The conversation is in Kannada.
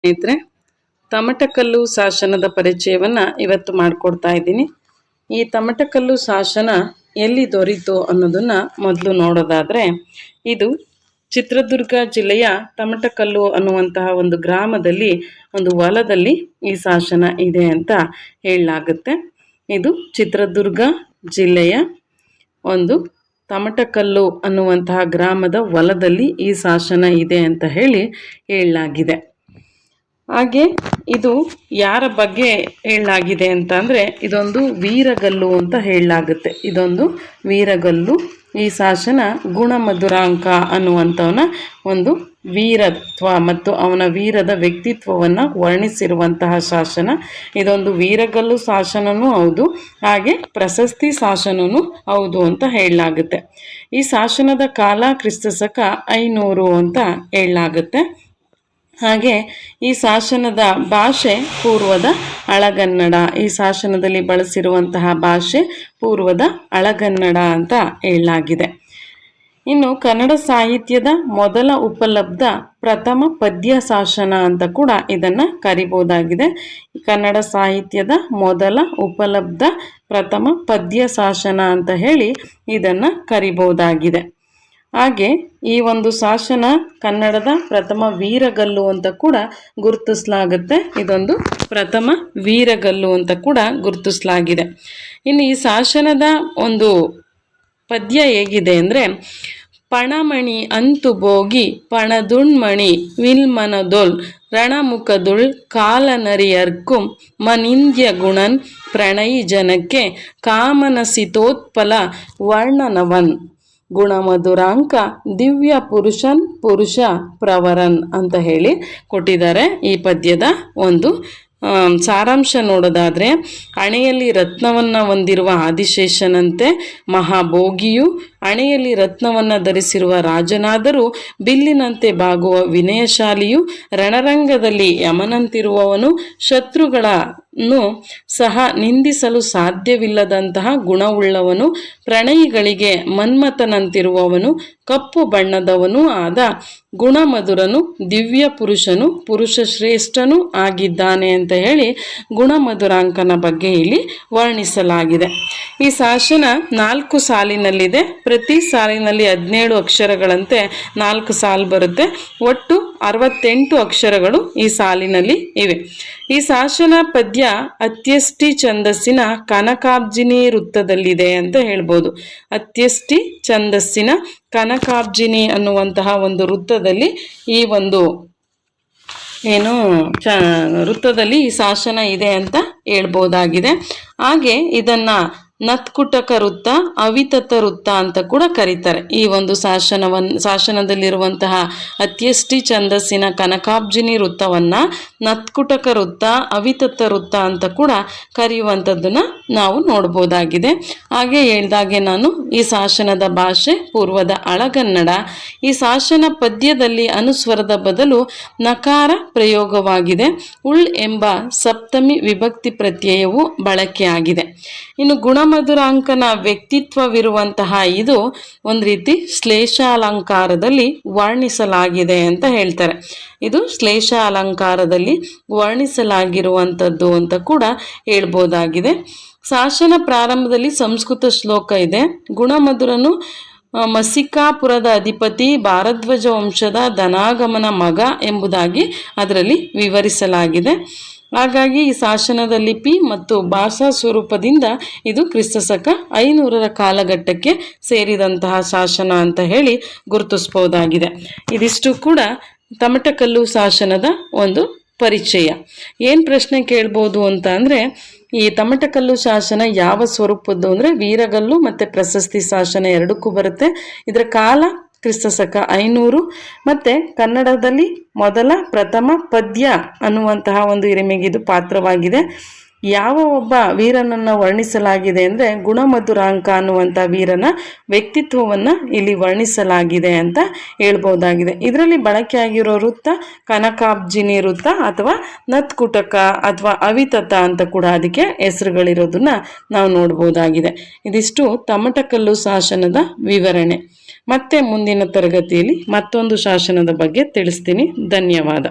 ಸ್ನೇಹಿತರೆ, ತಮಟಕಲ್ಲು ಶಾಸನದ ಪರಿಚಯವನ್ನು ಇವತ್ತು ಮಾಡಿಕೊಡ್ತಾ ಇದ್ದೀನಿ. ಈ ತಮಟಕಲ್ಲು ಶಾಸನ ಎಲ್ಲಿ ದೊರೀತು ಅನ್ನೋದನ್ನು ಮೊದಲು ನೋಡೋದಾದರೆ, ಇದು ಚಿತ್ರದುರ್ಗ ಜಿಲ್ಲೆಯ ತಮಟಕಲ್ಲು ಅನ್ನುವಂತಹ ಒಂದು ಗ್ರಾಮದಲ್ಲಿ ಒಂದು ಹೊಲದಲ್ಲಿ ಈ ಶಾಸನ ಇದೆ ಅಂತ ಹೇಳಲಾಗುತ್ತೆ. ಇದು ಚಿತ್ರದುರ್ಗ ಜಿಲ್ಲೆಯ ಒಂದು ತಮಟಕಲ್ಲು ಅನ್ನುವಂತಹ ಗ್ರಾಮದ ಹೊಲದಲ್ಲಿ ಈ ಶಾಸನ ಇದೆ ಅಂತ ಹೇಳಲಾಗಿದೆ. ಹಾಗೆ ಇದು ಯಾರ ಬಗ್ಗೆ ಹೇಳಲಾಗಿದೆ ಅಂತ ಅಂದರೆ, ಇದೊಂದು ವೀರಗಲ್ಲು ಅಂತ ಹೇಳಲಾಗುತ್ತೆ. ಇದೊಂದು ವೀರಗಲ್ಲು. ಈ ಶಾಸನ ಗುಣಮಧುರಾಂಕ ಅನ್ನುವಂಥವನ ಒಂದು ವೀರತ್ವ ಮತ್ತು ಅವನ ವೀರದ ವ್ಯಕ್ತಿತ್ವವನ್ನು ವರ್ಣಿಸಿರುವಂತಹ ಶಾಸನ. ಇದೊಂದು ವೀರಗಲ್ಲು ಶಾಸನವೂ ಹೌದು, ಹಾಗೆ ಪ್ರಶಸ್ತಿ ಶಾಸನವೂ ಹೌದು ಅಂತ ಹೇಳಲಾಗುತ್ತೆ. ಈ ಶಾಸನದ ಕಾಲ ಕ್ರಿಸ್ತಶಕ 500 ಅಂತ ಹೇಳಲಾಗುತ್ತೆ. ಹಾಗೆ ಈ ಶಾಸನದ ಭಾಷೆ ಪೂರ್ವದ ಹಳಗನ್ನಡ. ಈ ಶಾಸನದಲ್ಲಿ ಬಳಸಿರುವಂತಹ ಭಾಷೆ ಪೂರ್ವದ ಹಳಗನ್ನಡ ಅಂತ ಹೇಳಲಾಗಿದೆ. ಇನ್ನು ಕನ್ನಡ ಸಾಹಿತ್ಯದ ಮೊದಲ ಉಪಲಬ್ಧ ಪ್ರಥಮ ಪದ್ಯ ಶಾಸನ ಅಂತ ಕೂಡ ಇದನ್ನು ಕರಿಬೋದಾಗಿದೆ. ಕನ್ನಡ ಸಾಹಿತ್ಯದ ಮೊದಲ ಉಪಲಬ್ಧ ಪ್ರಥಮ ಪದ್ಯ ಶಾಸನ ಅಂತ ಹೇಳಿ ಇದನ್ನು ಕರಿಬೋದಾಗಿದೆ. ಹಾಗೆ ಈ ಒಂದು ಶಾಸನ ಕನ್ನಡದ ಪ್ರಥಮ ವೀರಗಲ್ಲು ಅಂತ ಕೂಡ ಗುರುತಿಸಲಾಗುತ್ತೆ. ಇದೊಂದು ಪ್ರಥಮ ವೀರಗಲ್ಲು ಅಂತ ಕೂಡ ಗುರುತಿಸಲಾಗಿದೆ. ಇನ್ನು ಈ ಶಾಸನದ ಒಂದು ಪದ್ಯ ಹೇಗಿದೆ ಅಂದರೆ, ಪಣಮಣಿ ಅಂತು ಬೋಗಿ ಪಣದುಣ್ಮಣಿ ವಿಲ್ಮನದೊಲ್ ರಣಮುಖದುಳ್ ಕಾಲನರಿಯರ್ಕುಂ ಮನಿಂದ್ಯ ಗುಣನ್ ಪ್ರಣಯಿ ಜನಕ್ಕೆ ಕಾಮನಸಿತೋತ್ಪಲ ವರ್ಣನವನ್ ಗುಣಮಧುರಾಂಕ ದಿವ್ಯ ಪುರುಷನ್ ಪುರುಷ ಪ್ರವರನ್ ಅಂತ ಹೇಳಿ ಕೊಟ್ಟಿದ್ದಾರೆ. ಈ ಪದ್ಯದ ಒಂದು ಸಾರಾಂಶ ನೋಡೋದಾದರೆ, ಹಣೆಯಲ್ಲಿ ರತ್ನವನ್ನು ಹೊಂದಿರುವ ಆದಿಶೇಷನಂತೆ ಮಹಾಭೋಗಿಯು ಹಣೆಯಲ್ಲಿ ರತ್ನವನ್ನು ಧರಿಸಿರುವ ರಾಜನಾದರೂ ಬಿಲ್ಲಿನಂತೆ ಬಾಗುವ ವಿನಯಶಾಲಿಯು ರಣರಂಗದಲ್ಲಿ ಯಮನಂತಿರುವವನು ಶತ್ರುಗಳನ್ನು ಸಹ ನಿಂದಿಸಲು ಸಾಧ್ಯವಿಲ್ಲದಂತಹ ಗುಣವುಳ್ಳವನು ಪ್ರಣಯಿಗಳಿಗೆ ಮನ್ಮಥನಂತಿರುವವನು ಕಪ್ಪು ಬಣ್ಣದವನೂ ಆದ ಗುಣಮಧುರನು ದಿವ್ಯ ಪುರುಷನು ಪುರುಷ ಶ್ರೇಷ್ಠನೂ ಆಗಿದ್ದಾನೆ ಅಂತ ಹೇಳಿ ಗುಣಮಧುರಾಂಕನ ಬಗ್ಗೆ ಇಲ್ಲಿ ವರ್ಣಿಸಲಾಗಿದೆ. ಈ ಶಾಸನ 4 ಸಾಲಿನಲ್ಲಿದೆ. ಪ್ರತಿ ಸಾಲಿನಲ್ಲಿ 17 ಅಕ್ಷರಗಳಂತೆ 4 ಸಾಲು ಬರುತ್ತೆ. ಒಟ್ಟು 68 ಅಕ್ಷರಗಳು ಈ ಸಾಲಿನಲ್ಲಿ ಇವೆ. ಈ ಶಾಸನ ಪದ್ಯ ಅತ್ಯಷ್ಟಿ ಛಂದಸ್ಸಿನ ಕನಕಾಬ್ಜಿನಿ ವೃತ್ತದಲ್ಲಿದೆ ಅಂತ ಹೇಳ್ಬೋದು. ಅತ್ಯಷ್ಟಿ ಛಂದಸ್ಸಿನ ಕನಕಾಬ್ಜಿನಿ ಅನ್ನುವಂತಹ ಒಂದು ವೃತ್ತದಲ್ಲಿ ಈ ಒಂದು ವೃತ್ತದಲ್ಲಿ ಈ ಶಾಸನ ಇದೆ ಅಂತ ಹೇಳ್ಬೋದಾಗಿದೆ. ಹಾಗೆ ಇದನ್ನು ನತ್ಕುಟಕ ವೃತ್ತ, ಅವಿತತ ವೃತ್ತ ಅಂತ ಕೂಡ ಕರೀತಾರೆ. ಈ ಒಂದು ಶಾಸನದಲ್ಲಿರುವಂತಹ ಅತ್ಯಷ್ಟಿ ಛಂದಸ್ಸಿನ ಕನಕಾಬ್ಜಿನಿ ವೃತ್ತವನ್ನು ನತ್ಕುಟಕ ವೃತ್ತ, ಅವಿತತ ವೃತ್ತ ಅಂತ ಕೂಡ ಕರೆಯುವಂಥದ್ದನ್ನು ನಾವು ನೋಡ್ಬೋದಾಗಿದೆ. ಹಾಗೆ ಹೇಳ್ದಾಗೆ ನಾನು ಈ ಶಾಸನದ ಭಾಷೆ ಪೂರ್ವದ ಹಳಗನ್ನಡ. ಈ ಶಾಸನ ಪದ್ಯದಲ್ಲಿ ಅನುಸ್ವರದ ಬದಲು ನಕಾರ ಪ್ರಯೋಗವಾಗಿದೆ. ಉಳ್ ಎಂಬ ಸಪ್ತಮಿ ವಿಭಕ್ತಿ ಪ್ರತ್ಯಯವು ಬಳಕೆಯಾಗಿದೆ. ಇನ್ನು ಗುಣಮಧುರಾಂಕನ ವ್ಯಕ್ತಿತ್ವವಿರುವಂತಹ ಇದು ಒಂದು ರೀತಿ ಶ್ಲೇಷ ಅಲಂಕಾರದಲ್ಲಿ ವರ್ಣಿಸಲಾಗಿದೆ ಅಂತ ಹೇಳ್ತಾರೆ. ಇದು ಶ್ಲೇಷ ಅಲಂಕಾರದಲ್ಲಿ ವರ್ಣಿಸಲಾಗಿರುವಂಥದ್ದು ಅಂತ ಕೂಡ ಹೇಳ್ಬೋದಾಗಿದೆ. ಶಾಸನ ಪ್ರಾರಂಭದಲ್ಲಿ ಸಂಸ್ಕೃತ ಶ್ಲೋಕ ಇದೆ. ಗುಣಮಧುರನು ಮಸಿಕಾಪುರದ ಅಧಿಪತಿ ಭಾರದ್ವಾಜ ವಂಶದ ಧನಾಗಮನ ಮಗ ಎಂಬುದಾಗಿ ಅದರಲ್ಲಿ ವಿವರಿಸಲಾಗಿದೆ. ಹಾಗಾಗಿ ಈ ಶಾಸನದ ಲಿಪಿ ಮತ್ತು ಭಾಷಾ ಸ್ವರೂಪದಿಂದ ಇದು ಕ್ರಿಸ್ತಶಕ 500ರ ಕಾಲಘಟ್ಟಕ್ಕೆ ಸೇರಿದಂತಹ ಶಾಸನ ಅಂತ ಹೇಳಿ ಗುರುತಿಸ್ಬೋದಾಗಿದೆ. ಇದಿಷ್ಟು ಕೂಡ ತಮಟಕಲ್ಲು ಶಾಸನದ ಒಂದು ಪರಿಚಯ. ಏನು ಪ್ರಶ್ನೆ ಕೇಳ್ಬೋದು ಅಂತ ಅಂದರೆ, ಈ ತಮಟಕಲ್ಲು ಶಾಸನ ಯಾವ ಸ್ವರೂಪದ್ದು ಅಂದರೆ ವೀರಗಲ್ಲು ಮತ್ತು ಪ್ರಶಸ್ತಿ ಶಾಸನ ಎರಡಕ್ಕೂ ಬರುತ್ತೆ. ಇದರ ಕಾಲ ಕ್ರಿಸ್ತಶಕ 500 ಮತ್ತು ಕನ್ನಡದಲ್ಲಿ ಮೊದಲ ಪ್ರಥಮ ಪದ್ಯ ಅನ್ನುವಂತಹ ಒಂದು ಹಿರಿಮೆಗೆ ಇದು ಪಾತ್ರವಾಗಿದೆ. ಯಾವ ಒಬ್ಬ ವೀರನನ್ನು ವರ್ಣಿಸಲಾಗಿದೆ ಅಂದರೆ ಗುಣಮಧುರಾಂಕ ಅನ್ನುವಂಥ ವೀರನ ವ್ಯಕ್ತಿತ್ವವನ್ನು ಇಲ್ಲಿ ವರ್ಣಿಸಲಾಗಿದೆ ಅಂತ ಹೇಳ್ಬೋದಾಗಿದೆ. ಇದರಲ್ಲಿ ಬಳಕೆಯಾಗಿರೋ ವೃತ್ತ ಕನಕಾಬ್ಜಿನಿ ವೃತ್ತ ಅಥವಾ ನತ್ಕುಟಕ ಅಥವಾ ಅವಿತತ ಅಂತ ಕೂಡ ಅದಕ್ಕೆ ಹೆಸರುಗಳಿರೋದನ್ನ ನಾವು ನೋಡ್ಬೋದಾಗಿದೆ. ಇದಿಷ್ಟು ತಮಟಕಲ್ಲು ಶಾಸನದ ವಿವರಣೆ. ಮತ್ತೆ ಮುಂದಿನ ತರಗತಿಯಲ್ಲಿ ಮತ್ತೊಂದು ಶಾಸನದ ಬಗ್ಗೆ ತಿಳಿಸ್ತೀನಿ. ಧನ್ಯವಾದ.